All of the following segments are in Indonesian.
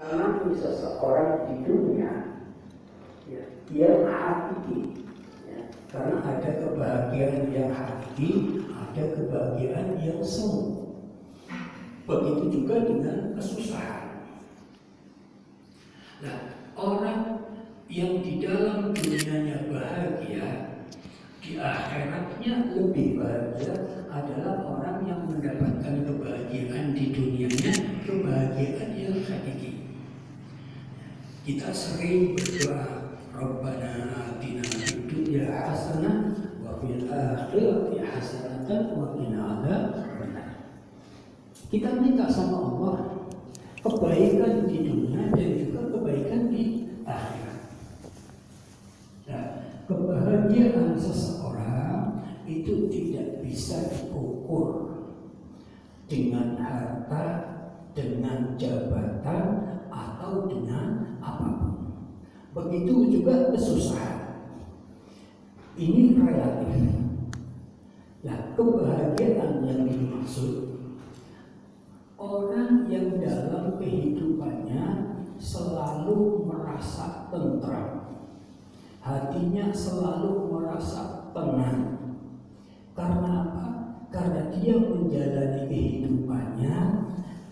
Karena seseorang di dunia ya, yang hakiki ya, karena ada kebahagiaan yang hakiki, ada kebahagiaan yang semu. Begitu juga dengan kesusahan. Nah, orang yang di dalam dunianya bahagia, di akhiratnya lebih bahagia adalah orang yang mendapatkan kebahagiaan di dunianya, kebahagiaan yang hakiki. Kita sering berdoa, Rabbana atina fid dunya hasanah wa fil akhirati hasanah wa qina adzabannar. Kita minta sama Allah kebaikan di dunia dan juga kebaikan di akhirat. Nah, kebahagiaan seseorang itu tidak bisa diukur dengan harta, dengan jabatan, atau dengan apapun. Begitu juga kesusahan. Ini relatif. Nah, kebahagiaan yang dimaksud orang yang dalam kehidupannya selalu merasa tentram, hatinya selalu merasa tenang. Karena apa? Karena dia menjalani kehidupannya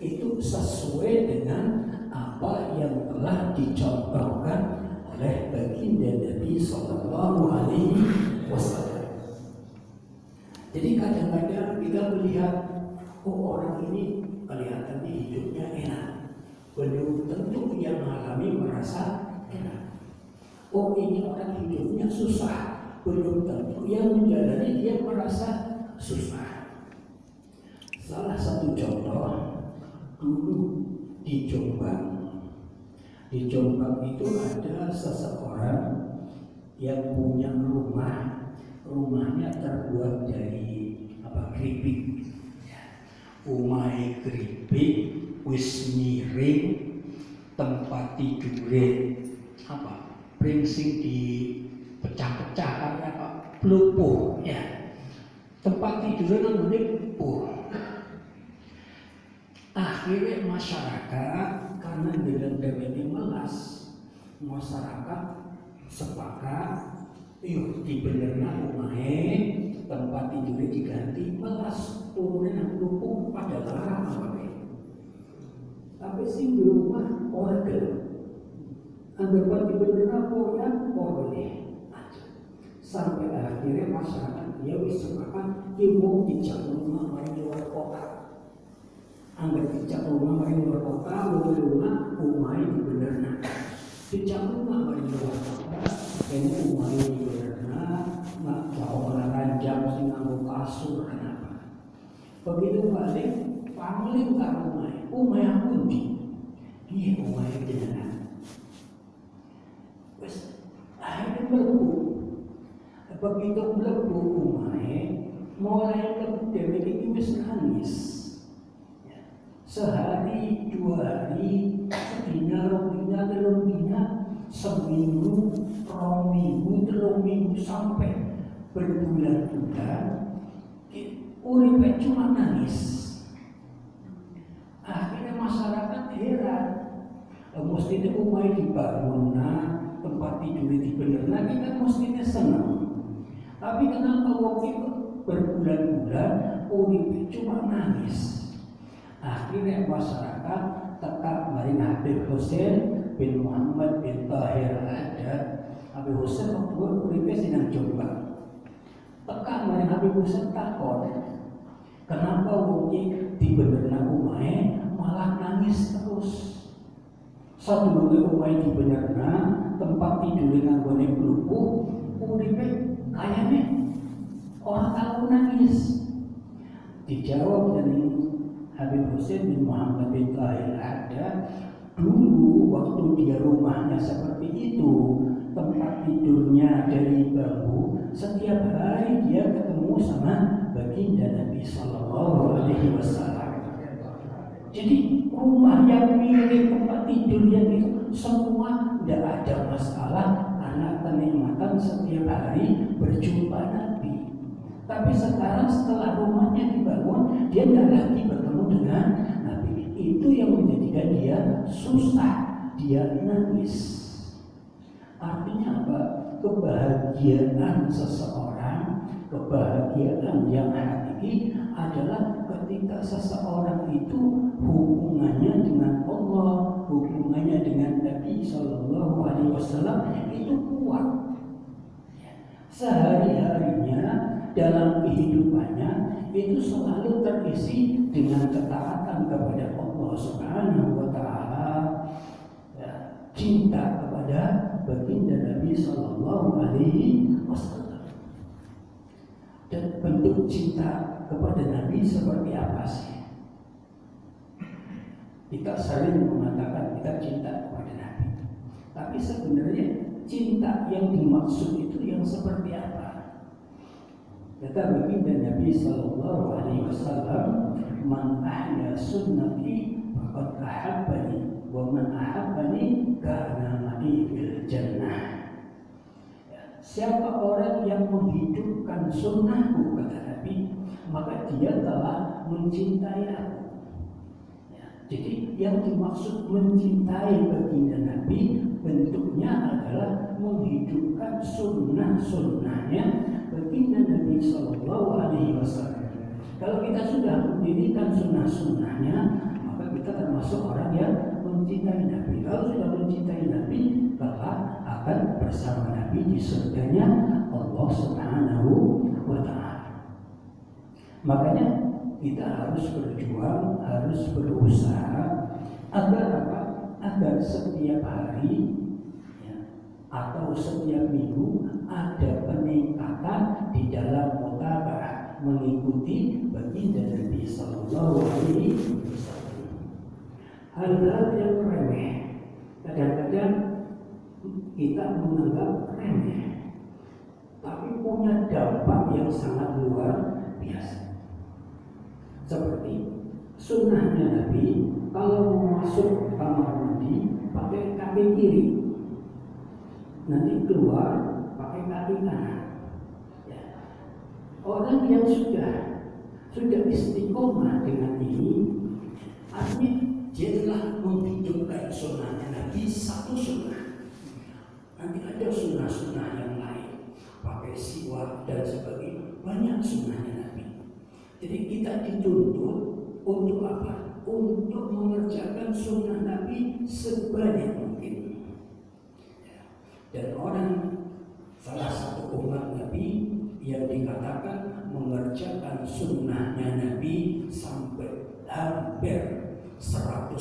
itu sesuai dengan apa yang telah dicontohkan oleh baginda Nabi Sallallahu Alaihi Wasallam. Jadi kadang-kadang kita melihat, oh orang ini kelihatannya hidupnya enak, belum tentu yang mengalami merasa enak. Oh ini orang hidupnya susah, belum tentu yang menjalani dia merasa susah. Salah satu contoh dulu di Jombang. Di Jombang itu ada seseorang yang punya rumahnya terbuat dari keripik. Umai keripik, wis miring, tempat tidure pringsing di pecah-pecah karena pelupuh ya. Tempat tidurnya namanya pelupuh. Akhirnya masyarakat karena dengan demikian melas, masyarakat sepakat, yuk dibenerna umahe, tempat tidurnya diganti, melas turunin dukung pada larang apa. Tapi sih di rumah orang gelap, anggapan dibenerna orang boleh. Sampai akhirnya masyarakat dia sepakat, dia mau dicat rumah main luar kota. Anggar dicak rumah main luar kota, rumah bener-bener dicak rumah main luar kota, ini umai bener-bener nggak jauh ranjang sih nganggo kasur kenapa? Begitu balik, paling tak umai aku di, dia umai beneran. Wes akhirnya melebu, begitu melebu umai, mulai melebu dewek ini wes nangis. Sehari, 2 hari, sedina, 2 dina, 3 dina, seminggu, 2 minggu, 3 minggu, sampai berbulan-bulan, uripnya cuma nangis. Akhirnya masyarakat heran, mestinya umai dibangun, tempat tidur dibener lagi kan mestinya senang. Tapi kenapa waktu itu berbulan-bulan, uripnya cuma nangis. Akhirnya masyarakat tetap maring Habib Hussein bin Muhammad bin Tahir Haddad. Habib Hussein waktu uripe sinang Jombang. Tekak maring Habib Hussein takon, kenapa wonge dibenerna umahe malah nangis terus? Sadurunge umahe dibenerna, tempat tidur nganggone pelupuh, uripe kayane orang tahu nangis. Dijawab dari Habib Hussein bin Muhammad bin Tahir Haddad, dulu waktu dia rumahnya seperti itu, tempat tidurnya dari bambu, setiap hari dia ketemu sama baginda Nabi Sallallahu Alaihi Wasallam. Jadi rumah yang milik tempat tidurnya itu semua tidak ada masalah karena kenikmatan setiap hari berjumpa Nabi. Tapi sekarang setelah rumahnya dibangun, dia tidak lagi bertemu dengan Nabi. itu yang menjadikan dia susah, dia nangis. Artinya apa? Kebahagiaan seseorang, kebahagiaan yang hakiki adalah ketika seseorang itu hubungannya dengan Allah, hubungannya dengan Nabi Shallallahu Alaihi Wasallam itu kuat. Sehari-harinya dalam kehidupannya itu selalu terisi dengan ketaatan kepada Allah Subhanahu Wa Taala, cinta kepada baginda Nabi Shallallahu Alaihi Wasallam. Dan bentuk cinta kepada Nabi seperti apa sih? Kita sering mengatakan kita cinta kepada Nabi, tapi sebenarnya cinta yang dimaksud itu yang seperti apa? Kata baginda Nabi Shallallahu Alaihi Wasallam, "Man ahya sunnati faqad ahabbani, wa man ahabbani kana ma'i fil jannah." Siapa orang yang menghidupkan sunnahku, kata Nabi, maka dia telah mencintai aku. Jadi yang dimaksud mencintai baginda Nabi bentuknya adalah menghidupkan sunnah-sunnahnya baginda Nabi Shallallahu Alaihi Wasallam. Kalau kita sudah mendirikan sunnah-sunnahnya, maka kita termasuk orang yang mencintai Nabi. Kalau sudah mencintai Nabi, maka akan bersama Nabi di surganya Allah Subhanahu Wa Taala. Makanya kita harus berjuang, harus berusaha agar apa? Agar setiap hari atau setiap minggu ada peningkatan di dalam mutaba'ah, mengikuti baginda Nabi Sallallahu Alaihi Wasallam. Hal-hal yang remeh kadang-kadang kita menganggap remeh, tapi punya dampak yang sangat luar biasa. Seperti sunnahnya Nabi, kalau mau masuk kamar mandi pakai kaki kiri, nanti keluar pakai kaki kanan. Orang yang sudah istiqomah dengan ini, artinya dia telah menghidupkan sunnahnya Nabi, satu sunnah. Nanti ada sunnah-sunnah yang lain, pakai siwak dan sebagainya, banyak sunnahnya Nabi. Jadi kita dituntut untuk apa? Untuk mengerjakan sunnah Nabi sebanyak mungkin. Dan orang salah satu umat Nabi yang dikatakan mengerjakan sunnahnya Nabi sampai hampir 100%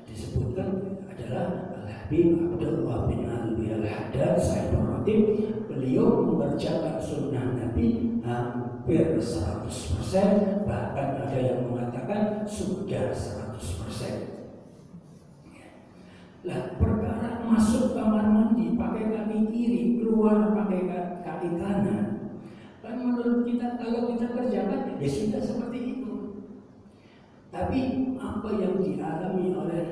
disebutkan adalah Habib Abdullah bin Ali Al-Haddad Sahibul Ratib. Beliau mengerjakan sunnah Nabi hampir 100%, bahkan ada yang mengatakan sudah 100%. Lah, perkara masuk kamar mandi pakai kaki kiri, keluar pakai kaki kanan, kan menurut kita kalau kita kerjakan ya sudah seperti itu. Tapi apa yang dialami oleh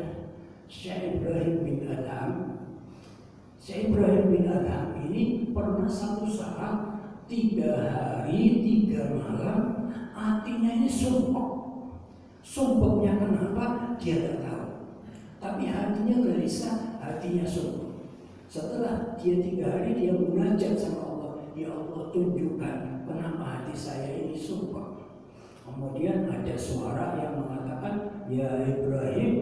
Syekh Ibrahim bin Adham, Syekh Ibrahim bin Adham ini pernah satu saat 3 hari 3 malam hatinya ini sumpek. Sumpeknya kenapa? Dia tidak tahu. Tapi hatinya gelisah, hatinya sumpek. Setelah dia 3 hari dia munajat sama Allah, ya Allah tunjukkan kenapa hati saya ini sumpek. Kemudian ada suara yang mengatakan, ya Ibrahim,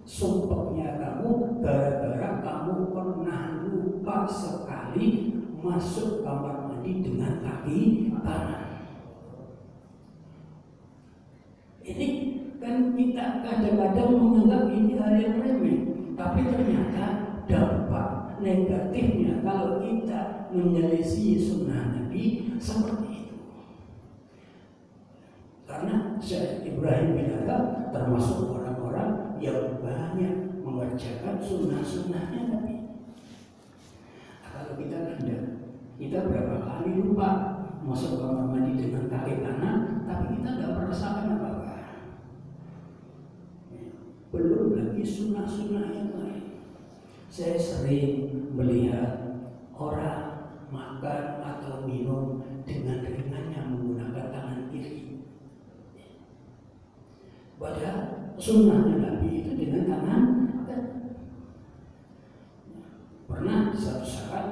sumpeknya kamu gara-gara kamu pernah lupa sekali masuk kamar mandi dengan kaki kanan. Ini kan kita kadang-kadang menganggap ini hal yang remeh, tapi ternyata dampak negatifnya kalau kita menyelisih sunnah Nabi seperti itu. Karena Syekh Ibrahim bin Adham termasuk orang-orang yang banyak mengerjakan sunnah-sunnahnya Nabi. Kalau kita tidak, kita berapa kali lupa masuk kamar mandi dengan kaki kanan, tapi kita tidak merasakan apa-apa. Belum lagi sunnah-sunnah yang lain. Saya sering melihat orang makan atau minum dengan ringannya menggunakan tangan kiri. Padahal sunnahnya Nabi itu dengan tangan. Pernah satu saat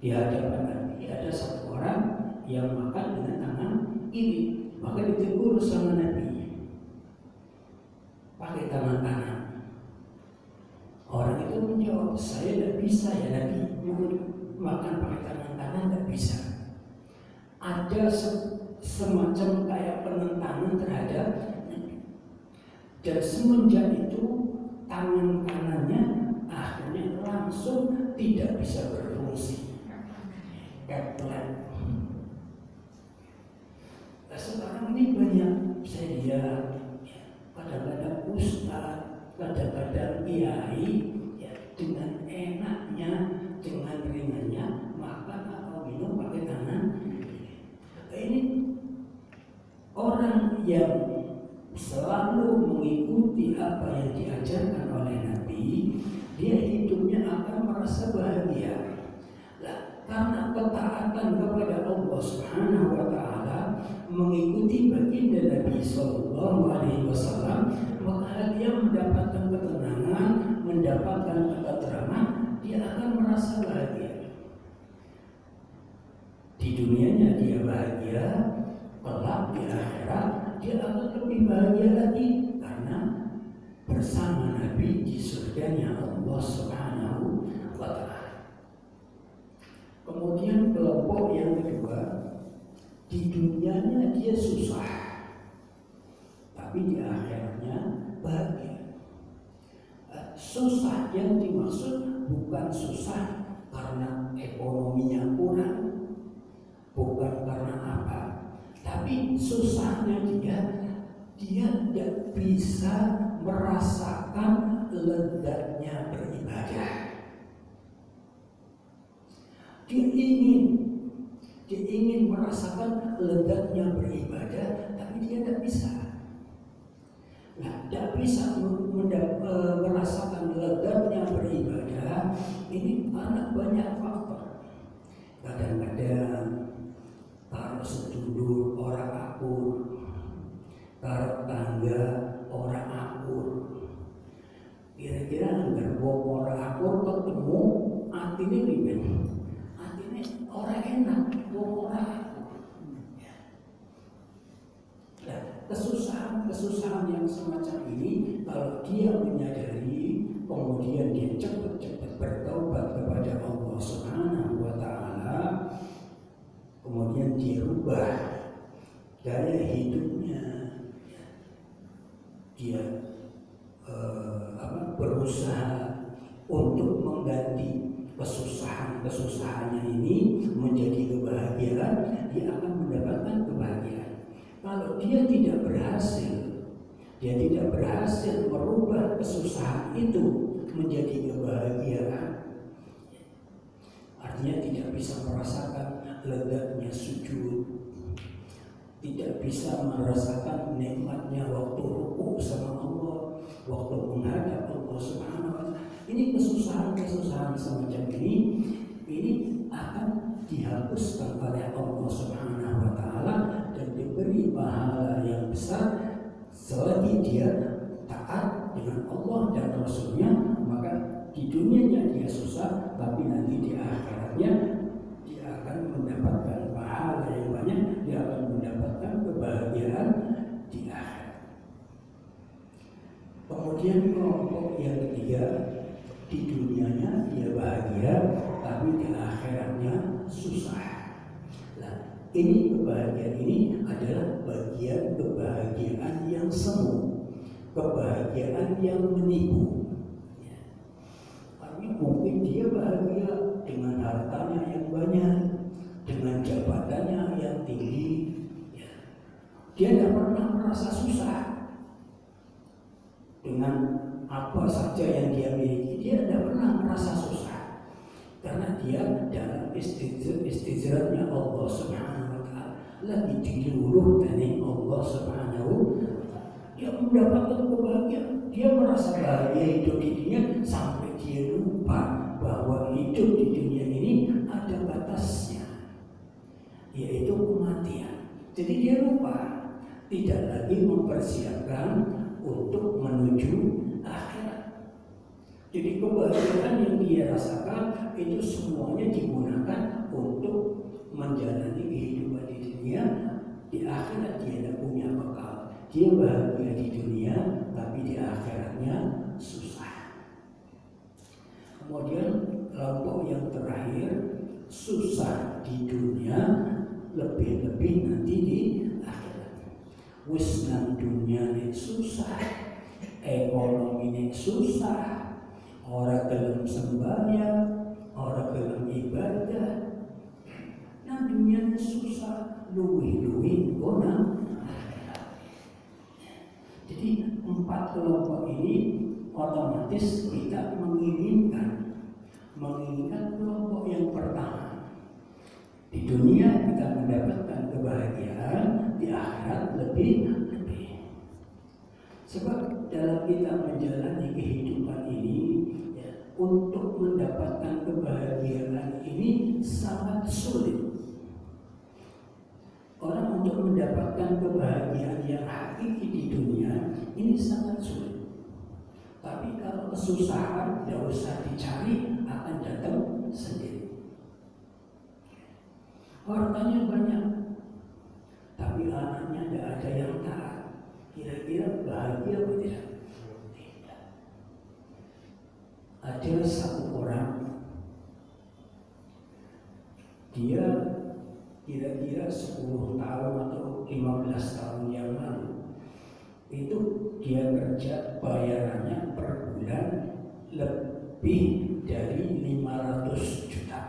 di hadapan Nabi ada satu orang yang makan dengan tangan kiri, maka ditegur sama Nabi, pakai tangan kanan. Orang itu menjawab, saya tidak bisa ya Nabi, makan pakai tangan kanan tidak bisa. Ada semacam kayak penentangan terhadap Nabi. Dan semenjak itu tangan kanannya akhirnya langsung tidak bisa berfungsi. Kaplan. Nah, sekarang ini banyak saya lihat, kadang-kadang ustaz, kadang-kadang kiai, ya, dengan enaknya, dengan ringannya makan atau minum pakai tangan. Ini orang yang selalu mengikuti apa yang diajarkan oleh Nabi, dia hidupnya akan merasa bahagia. Nah, karena ketaatan kepada Allah Subhanahu wa Ta'ala, mengikuti baginda Nabi Sallallahu Alaihi Wasallam, maka dia mendapatkan ketenangan, mendapatkan ketentraman, dia akan merasa bahagia. Di dunianya dia bahagia, kelak di akhirat dia akan lebih bahagia lagi karena bersama Nabi di surganya Allah Subhanahu wa Ta'ala. Kemudian kelompok yang kedua, di dunianya dia susah, tapi di akhiratnya bahagia. Susah yang dimaksud bukan susah karena ekonominya kurang, bukan karena apa, tapi susahnya dia tidak bisa merasakan lezatnya beribadah. Dia ingin merasakan lezatnya beribadah, tapi dia tidak bisa. Nah, tidak bisa merasakan lezatnya beribadah ini karena banyak faktor. Kadang-kadang kalau sedulur orang akur, kalau tangga orang akur, kira-kira agar wong orang akur ketemu artinya gimana? Artinya orang enak, wong orang akur. Nah, kesusahan yang semacam ini kalau dia menyadari, kemudian dia cepat-cepat bertobat kepada Allah Subhanahu wa Ta'ala, kemudian dia rubah gaya hidupnya, dia berusaha untuk mengganti kesusahannya ini menjadi kebahagiaan, dia akan mendapatkan kebahagiaan. Kalau dia tidak berhasil merubah kesusahan itu menjadi kebahagiaan, artinya tidak bisa merasakan lezatnya sujud, tidak bisa merasakan nikmatnya waktu rukuk sama Allah, waktu menghadap Allah Subhanahu wa Ta'ala. Ini kesusahan semacam ini akan dihapuskan oleh Allah Subhanahu wa Ta'ala dan diberi pahala yang besar selagi dia taat dengan Allah dan Rasulnya. Maka di dunianya dia susah, tapi nanti di akhiratnya dia akan mendapatkan pahala yang banyak, dia akan mendapatkan kebahagiaan di akhirat. Kemudian kelompok yang ketiga, di dunianya dia bahagia, tapi di akhiratnya susah. Nah, ini kebahagiaan ini adalah bagian kebahagiaan yang semu, kebahagiaan yang menipu. Mungkin dia bahagia dengan hartanya yang banyak, dengan jabatannya yang tinggi, dia tidak pernah merasa susah dengan apa saja yang dia miliki. Dia tidak pernah merasa susah karena dia dalam istijratnya Allah Subhanahu wa Ta'ala, lagi diluluh dari Allah Subhanahu wa Ta'ala. Dia mendapatkan kebahagiaan, dia merasa bahagia hidup di dunia sampai dia lupa bahwa hidup di dunia ini ada batasnya, yaitu kematian. Jadi dia lupa tidak lagi mempersiapkan untuk menuju akhirat. Jadi kebahagiaan yang dia rasakan itu semuanya digunakan untuk menjalani kehidupan di dunia. Di akhirat dia tidak punya bekal. Dia bahagia di dunia, tapi di akhiratnya susah. Kemudian kelompok yang terakhir, susah di dunia, lebih-lebih nanti di akhirat. Wis nang dunia ini susah, ekonomi ini susah, orang gelem sembahyang, orang gelem ibadah. Nang dunia ini susah, luwih-luwih nang. Jadi 4 kelompok ini otomatis kita menginginkan kelompok yang pertama. Di dunia kita mendapatkan kebahagiaan, di akhirat lebih. Sebab dalam kita menjalani kehidupan ini, ya, untuk mendapatkan kebahagiaan ini sangat sulit. Orang untuk mendapatkan kebahagiaan yang hakiki di dunia ini sangat sulit. Tapi kalau kesusahan tidak usah dicari, akan datang sendiri. Hartanya banyak, tapi anaknya tidak ada yang taat. Kira-kira bahagia atau tidak? Tidak. Ada satu orang, dia kira-kira 10 tahun atau 15 tahun yang lalu itu dia kerja, bayarannya per bulan lebih dari 500 juta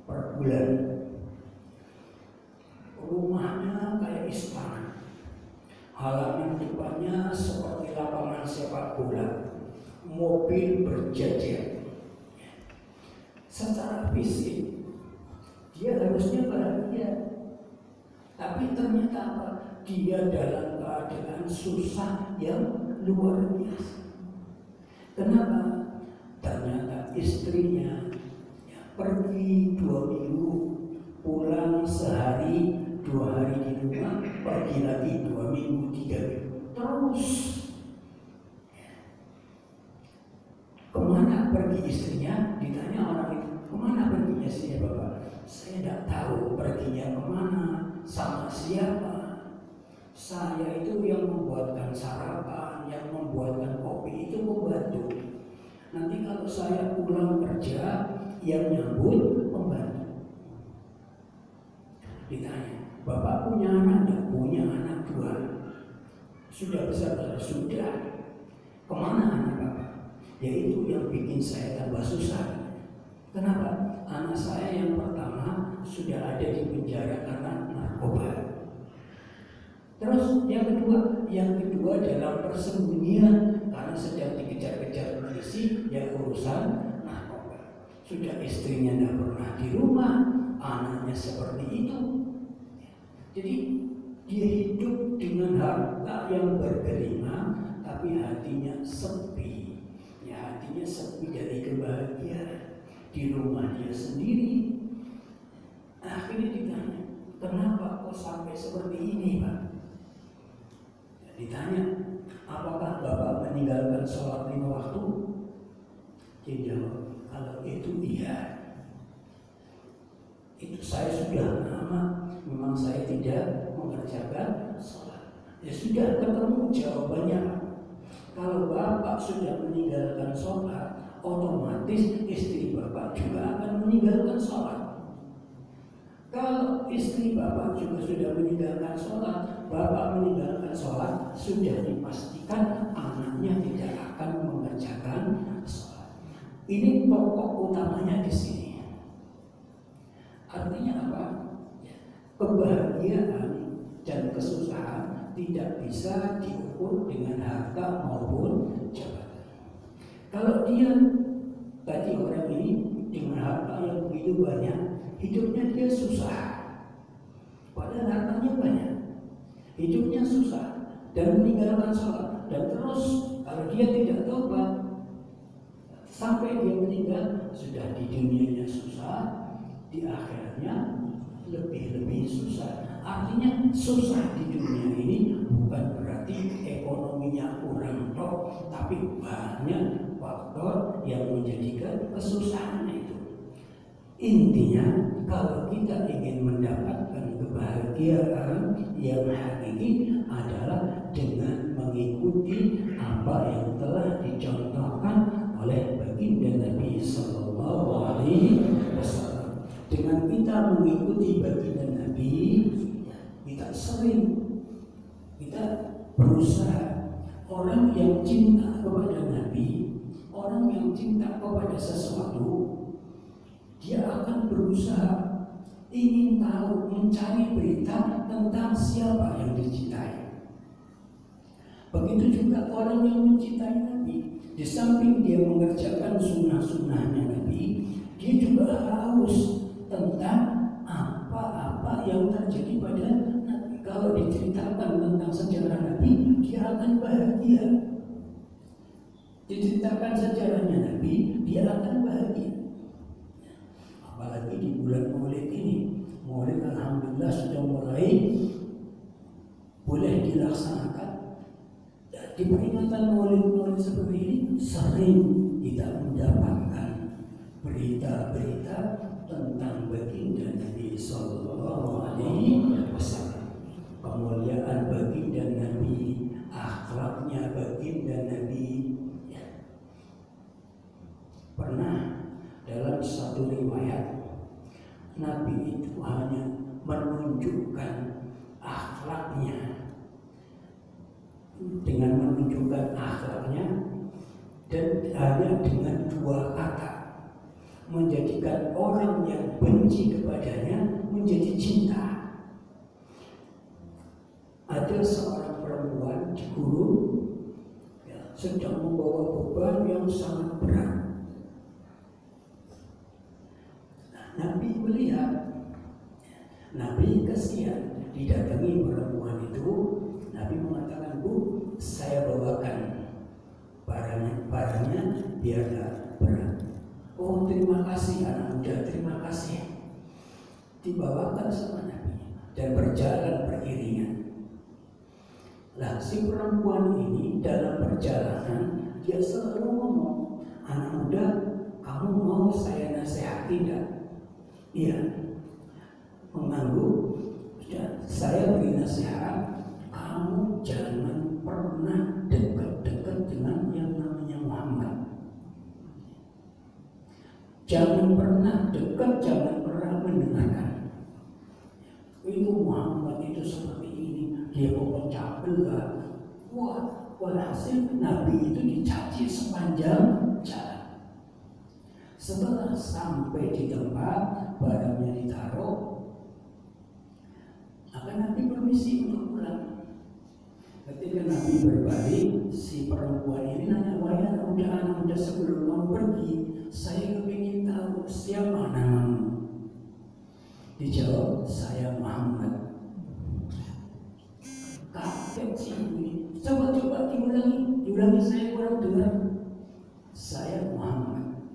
per bulan. Rumahnya kayak istana, halaman depannya seperti lapangan sepak bola, mobil berjejer. Secara fisik dia harusnya bahagia, tapi ternyata apa? Dia dalam keadaan susah yang luar biasa. Kenapa? Ternyata istrinya ya, pergi 2 minggu, pulang sehari, 2 hari di rumah, pergi lagi 2 minggu, 3 minggu, terus. Kemana pergi istrinya? Ditanya orang itu, kemana perginya istrinya Bapak? Saya tidak tahu perginya kemana, sama siapa. Saya itu yang membuatkan sarapan, yang membuatkan kopi itu membantu. Nanti kalau saya pulang kerja, yang nyambut pembantu. Ditanya, Bapak punya anak? Tidak punya anak 2. Sudah besar? Sudah. Kemana anak Bapak? Yaitu yang bikin saya tambah susah. Kenapa? Anak saya yang pertama sudah ada di penjara karena narkoba. Terus yang kedua dalam persembunyian karena sedang dikejar-kejar polisi, ya urusan narkoba. Sudah istrinya tidak pernah di rumah, anaknya seperti itu. Jadi dia hidup dengan harta yang bergelimang, tapi hatinya sepi. Ya, hatinya sepi dari kebahagiaan. Di rumah dia sendiri. Akhirnya ditanya, kenapa kok sampai seperti ini Pak? Ditanya, apakah Bapak meninggalkan sholat 5 waktu? Dia jawab, kalau itu iya. Itu saya sudah lama, memang saya tidak mengerjakan sholat. Ya sudah ketemu jawabannya. Kalau Bapak sudah meninggalkan sholat, otomatis istri Bapak juga akan meninggalkan sholat. Kalau istri Bapak juga sudah meninggalkan sholat, Bapak meninggalkan sholat, sudah dipastikan anaknya tidak akan mengerjakan sholat. Ini pokok utamanya di sini. Artinya apa? Kebahagiaan dan kesusahan tidak bisa diukur dengan harta maupun jabatan. Kalau dia tadi orang ini dengan harta yang begitu banyak, hidupnya dia susah, padahal hartanya banyak, hidupnya susah dan meninggalkan sholat, dan terus kalau dia tidak tobat sampai dia meninggal, sudah di dunianya susah, di akhiratnya lebih susah. Artinya susah di dunia ini bukan berarti ekonominya kurang top, tapi banyak faktor yang menjadikan kesusahan itu. Intinya, kalau kita ingin mendapatkan kebahagiaan yang hakiki adalah dengan mengikuti apa yang telah dicontohkan oleh baginda Nabi Sallallahu Alaihi Wasallam. Dengan kita mengikuti baginda Nabi, kita berusaha. Orang yang cinta kepada Nabi, orang yang cinta kepada sesuatu, dia akan berusaha ingin tahu, mencari berita tentang siapa yang dicintai. Begitu juga orang yang mencintai Nabi, di samping dia mengerjakan sunnah-sunnahnya Nabi, dia juga haus tentang apa-apa yang terjadi pada Nabi. Kalau diceritakan tentang sejarah Nabi, dia akan bahagia. Diceritakan sejarahnya Nabi, dia akan bahagia. Apalagi di bulan Maulid ini, Maulid alhamdulillah sudah mulai boleh dilaksanakan. Dan di peringatan Maulid seperti ini sering kita mendapatkan berita-berita tentang baginda Nabi Sallallahu Alaihi Wasallam, kemuliaan baginda Nabi, akhlaknya baginda Nabi. Pernah dalam satu riwayat, Nabi itu hanya menunjukkan akhlaknya, dengan menunjukkan akhlaknya dan hanya dengan dua kata menjadikan orang yang benci kepadanya menjadi cinta. Ada seorang perempuan di gunung sedang membawa beban yang sangat berat. Nabi melihat, Nabi kasihan, didatangi perempuan itu. Nabi mengatakan, "Bu, saya bawakan barangnya biar gak berat." "Oh, terima kasih anak muda, terima kasih." Dibawakan sama Nabi dan berjalan beriringan. Lah, si perempuan ini dalam perjalanan dia selalu ngomong, "Anak muda, kamu mau saya nasihati enggak?" "Iya." "Mengganggu?" "Sudah, saya beri nasihat, kamu jangan pernah dekat-dekat dengan yang namanya Muhammad. Jangan pernah dekat, jangan pernah mendengarkan. Itu Muhammad itu seperti ini, dia pemecah belah." Wah, walhasil Nabi itu dicaci sepanjang jalan. Setelah sampai di tempat barangnya ditaruh, maka Nabi permisi untuk pulang. Ketika Nabi berbalik, si perempuan ini nanya, "Wahai anak muda, sebelum kamu pergi, saya ingin tahu siapa namamu?" Dijawab, "Saya Muhammad." Kaget si ibu ini. Coba diulangi, saya kurang dengar. "Saya Muhammad."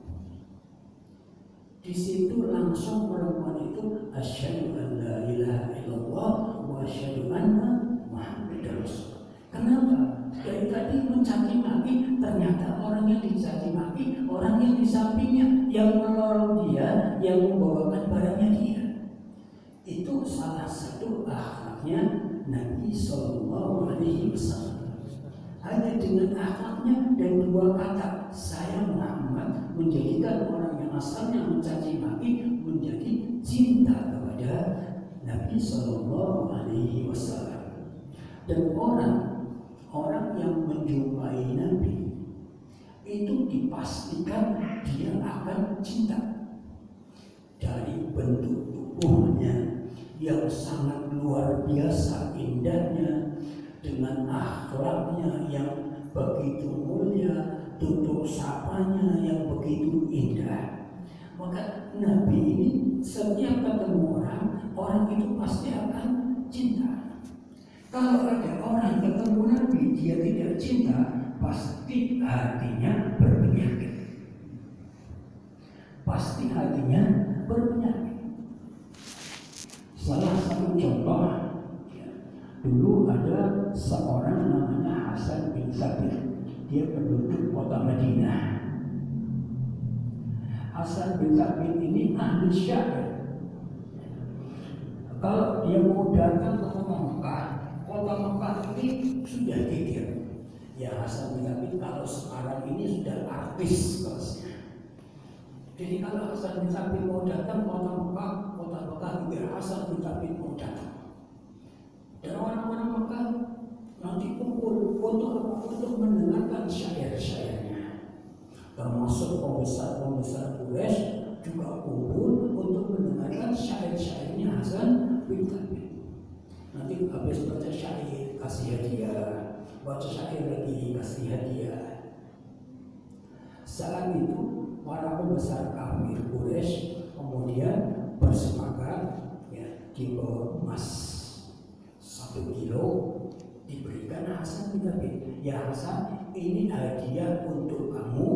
Di situ langsung perempuan itu, "Asyhadu an la ilaha illallah wa asyhadu anna Muhammadar Rasul." Kenapa? Dari tadi mencaci maki, ternyata orang yang dicaci maki, orang yang di sampingnya, yang menolong dia, yang membawakan barangnya dia. Itu salah satu akhlaknya Nabi Sallallahu Alaihi Wasallam. Hanya dengan akhlaknya dan dua kata, "Saya Muhammad," menjadikan orang yang asalnya mencaci maki menjadi cinta kepada Nabi Sallallahu Alaihi Wasallam. Dan orang yang menjumpai Nabi itu dipastikan dia akan cinta. Dari bentuk tubuhnya yang sangat luar biasa indahnya, dengan akhlaknya yang begitu mulia, tutur sapanya yang begitu indah, maka Nabi ini setiap ketemu orang itu pasti akan cinta. Kalau ada orang ketemu Nabi dia tidak cinta, pasti hatinya berpenyakit. Pasti hatinya berpenyakit. Salah satu contoh ada seorang namanya Hasan bin Thabit. Dia penduduk kota Madinah. Hasan bin Thabit ini ahli syair. Kalau dia mau datang ke kota Mekah ini sudah geger. Ya, Hasan bin Thabit kalau sekarang ini sudah artis kelasnya. Jadi kalau Hasan bin Thabit mau datang kota Mekah juga Hasan bin Thabit mau datang. Dan orang-orang Mekah nanti kumpul untuk mendengarkan syair-syairnya. Termasuk pembesar-pembesar Quraisy juga kumpul untuk mendengarkan syair-syairnya Hasan bin Thabit. Nanti habis baca syair kasih hadiah, baca syair lagi kasih hadiah. Saat itu para pembesar kafir Quraisy kemudian bersepakat ya, di emas 1 kilo diberikan Hasan bin Thabit. Ya Hasan, ini hadiah untuk kamu,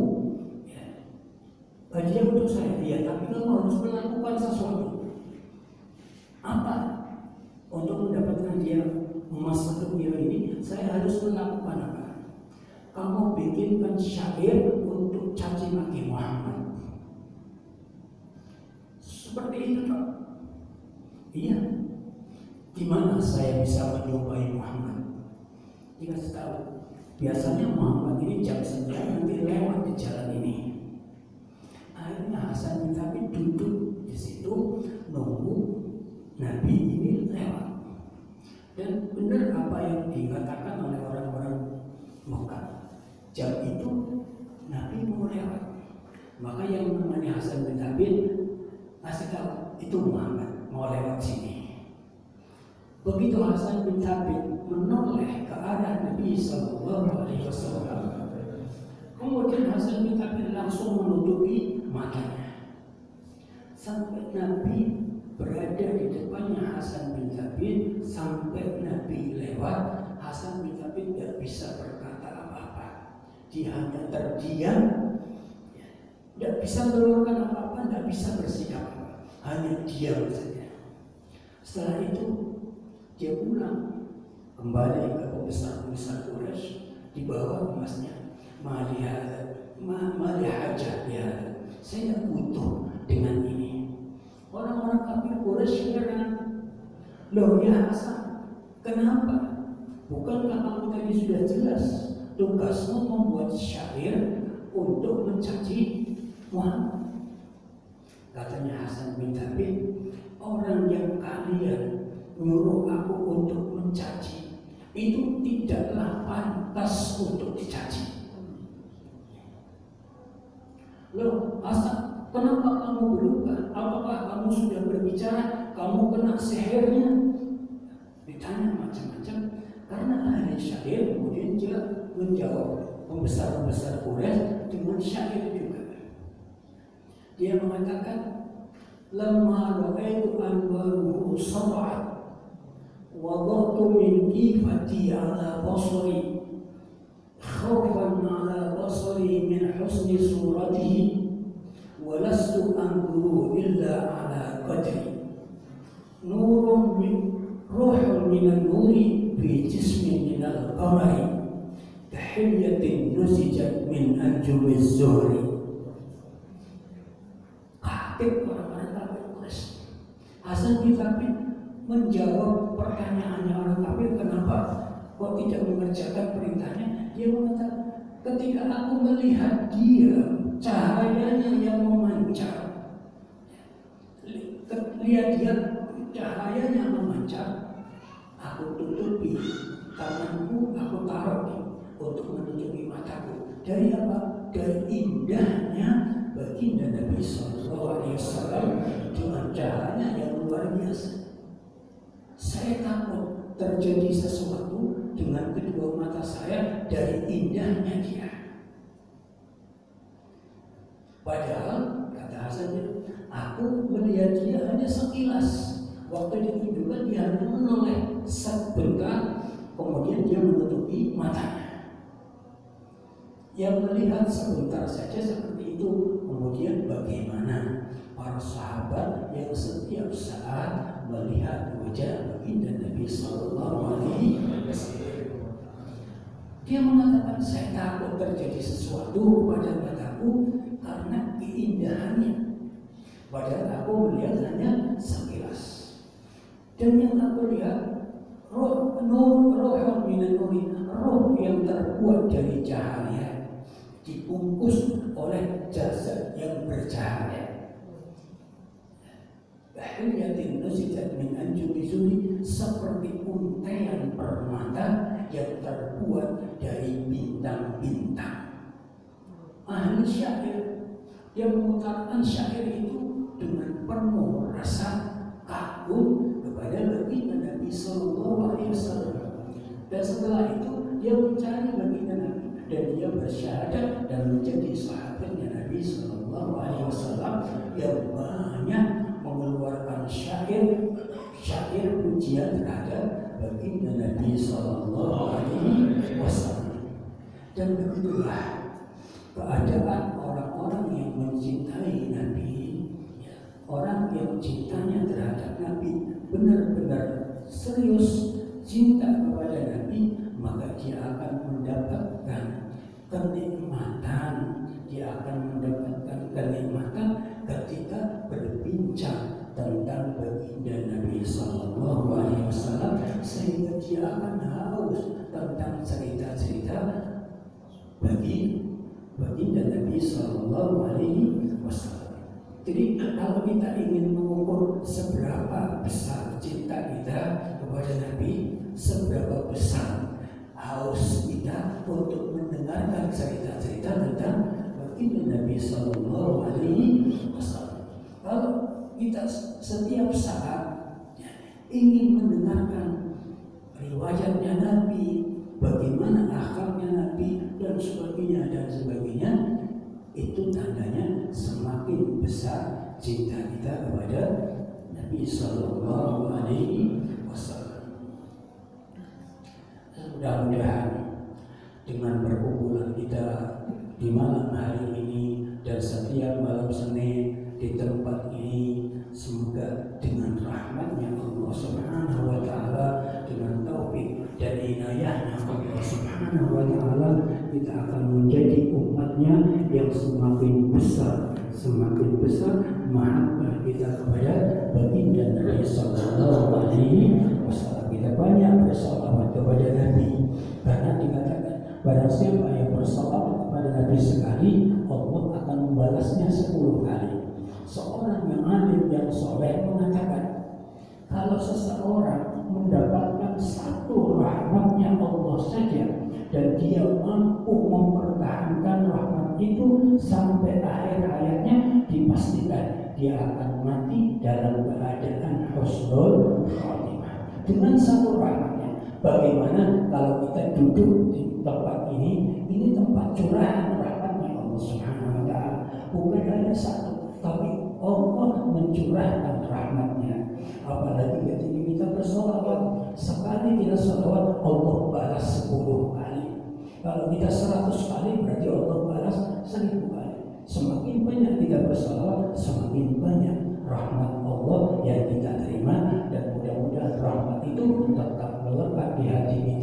ya. Hadiah untuk saya, ya, tapi kamu harus melakukan sesuatu. Apa? Untuk mendapatkan hadiah emas 1 kilo ini, saya harus melakukan apa? Kamu bikinkan syair untuk caci maki Muhammad. Seperti itu, Pak. Iya. Gimana saya bisa menjumpai Muhammad? Dikasih tahu. Biasanya Muhammad ini jam 9 nanti lewat di jalan ini. Akhirnya Hasan bin Thabit duduk di situ nunggu Nabi ini lewat. Dan benar apa yang dikatakan oleh orang-orang Mekah. Jam itu Nabi mau lewat. Maka yang namanya Hasan bin Thabit kasih tahu itu Muhammad mau lewat sini. Begitu Hasan bin Thabit menoleh ke arah Nabi Sallallahu Alaihi Wasallam, kemudian Hasan bin Thabit langsung menutupi matanya. Sampai Nabi berada di depannya Hasan bin Thabit, sampai Nabi lewat, Hasan bin Thabit tidak bisa berkata apa-apa. Dia hanya terdiam, tidak bisa mengeluarkan apa-apa, tidak bisa bersikap apa, hanya diam saja. Setelah itu dia pulang kembali ke pembesar-pembesar Quraisy, dibawa emasnya. Malihajah ya, saya tidak butuh dengan ini. Orang-orang kafir Quraisy heran, loh ya Hasan, kenapa? Bukankah kamu tadi sudah jelas tugasmu membuat syair untuk mencaci Muhammad? Katanya Hasan bin Thabit, orang yang kalian nyuruh aku untuk mencaci itu tidaklah pantas untuk dicaci. Loh Hasan, kenapa kamu berubah? Apakah kamu sudah berbicara? Kamu kena sihirnya? Ditanya macam-macam. Karena ahli syair, kemudian dia menjawab pembesar-pembesar Quraisy dengan syair juga. Dia mengatakan, lamma ra'aitu anwaruhu sab'at wadatu min kifati ala basri khawfan ala basri min husni suratihi walastu anzuru illa ala qadri nurun min ruhun minan nuri fi jismin minal qamari tahiyyatin nusijat min anjumiz zuhri. Kaget orang-orang kafir Quraisy. Hasan bin Thabit menjawab pertanyaannya orang kafir, kenapa kok tidak mengerjakan perintahnya? Dia mengatakan, ketika aku melihat dia, cahayanya yang memancar, lihat dia cahayanya memancar, aku tutupi tanganku, aku taruh untuk menutupi mataku. Dari apa? Dari indahnya baginda Nabi Sallallahu Alaihi Wasallam dengan cahayanya yang luar biasa. Saya takut terjadi sesuatu dengan kedua mata saya dari indahnya dia. Padahal kata Hasan, aku melihat dia hanya sekilas. Waktu ditunjukkan dia hanya menoleh sebentar, kemudian dia menutupi matanya. Yang melihat sebentar saja seperti itu, kemudian bagaimana para sahabat yang setiap saat melihat wajah baginda Nabi Sallallahu Alaihi Wasallam. Dia mengatakan, saya takut terjadi sesuatu pada mataku karena keindahannya. Padahal aku melihat hanya sekilas. Dan yang aku lihat roh yang terbuat dari cahaya, dibungkus oleh jasad yang bercahaya. Bahiliyatin nusidat min anjumi suri, seperti untaian permata yang terbuat dari bintang-bintang. Ahli syair yang memutarkan syair itu dengan penuh rasa kagum kepada baginda Nabi Sallallahu Alaihi Wasallam. Dan setelah itu dia mencari baginda Nabi dan dia bersyahadat dan menjadi sahabatnya Nabi Sallallahu Alaihi Wasallam yang banyak mengeluarkan syair pujian terhadap baginda Nabi Sallallahu Alaihi Wasallam. Dan begitulah keadaan orang-orang yang mencintai Nabi, orang yang cintanya terhadap Nabi benar-benar serius cinta kepada Nabi, maka dia akan mendapatkan kenikmatan. Dia akan mendapatkan kenikmatan ketika berbincang tentang baginda Nabi Sallallahu Alaihi Wasallam, sehingga dia akan haus tentang cerita-cerita baginda Nabi Sallallahu Alaihi Wasallam. Jadi kalau kita ingin mengukur seberapa besar cinta kita kepada Nabi, seberapa besar haus kita untuk mendengarkan cerita-cerita tentang baginda Nabi Sallallahu Alaihi Wasallam. Kalau kita setiap saat ingin mendengarkan riwayatnya Nabi, bagaimana akhlaknya Nabi dan sebagainya, itu tandanya semakin besar cinta kita kepada Nabi Sallallahu Alaihi Wasallam. Mudah-mudahan dengan berkumpulan kita di malam hari ini dan setiap malam Senin di tempat ini, semoga dengan rahmatnya Allah Subhanahu Wa Taala, dengan taufik dan inayahnya Allah Subhanahu Wa Taala, kita akan menjadi umatnya yang semakin besar mahabbah kita kepada baginda Nabi Sallallahu Alaihi Wasallam. Kita banyak bersalawat kepada Nabi, karena dikatakan barang siapa yang bersalawat kepada Nabi sekali, Allah akan membalasnya 10 kali. Seorang yang alim yang soleh mengatakan, kalau seseorang mendapatkan satu rahmatnya Allah saja dan dia mampu mempertahankan rahmat itu sampai akhir hayatnya, dipastikan dia akan mati dalam keadaan husnul khatimah dengan satu rahmatnya. Bagaimana kalau kita duduk di tempat ini tempat curahan rahmatnya Allah Subhanahu Wa Taala, bukan hanya satu, tapi Allah mencurahkan rahmatnya. Apalagi ketika kita bersolawat, sekali kita solawat Allah balas 10 kali. Kalau kita 100 kali berarti Allah balas 1000 kali. Semakin banyak kita bersolawat, semakin banyak rahmat Allah yang kita terima, dan mudah-mudahan rahmat itu tetap melekat di hati kita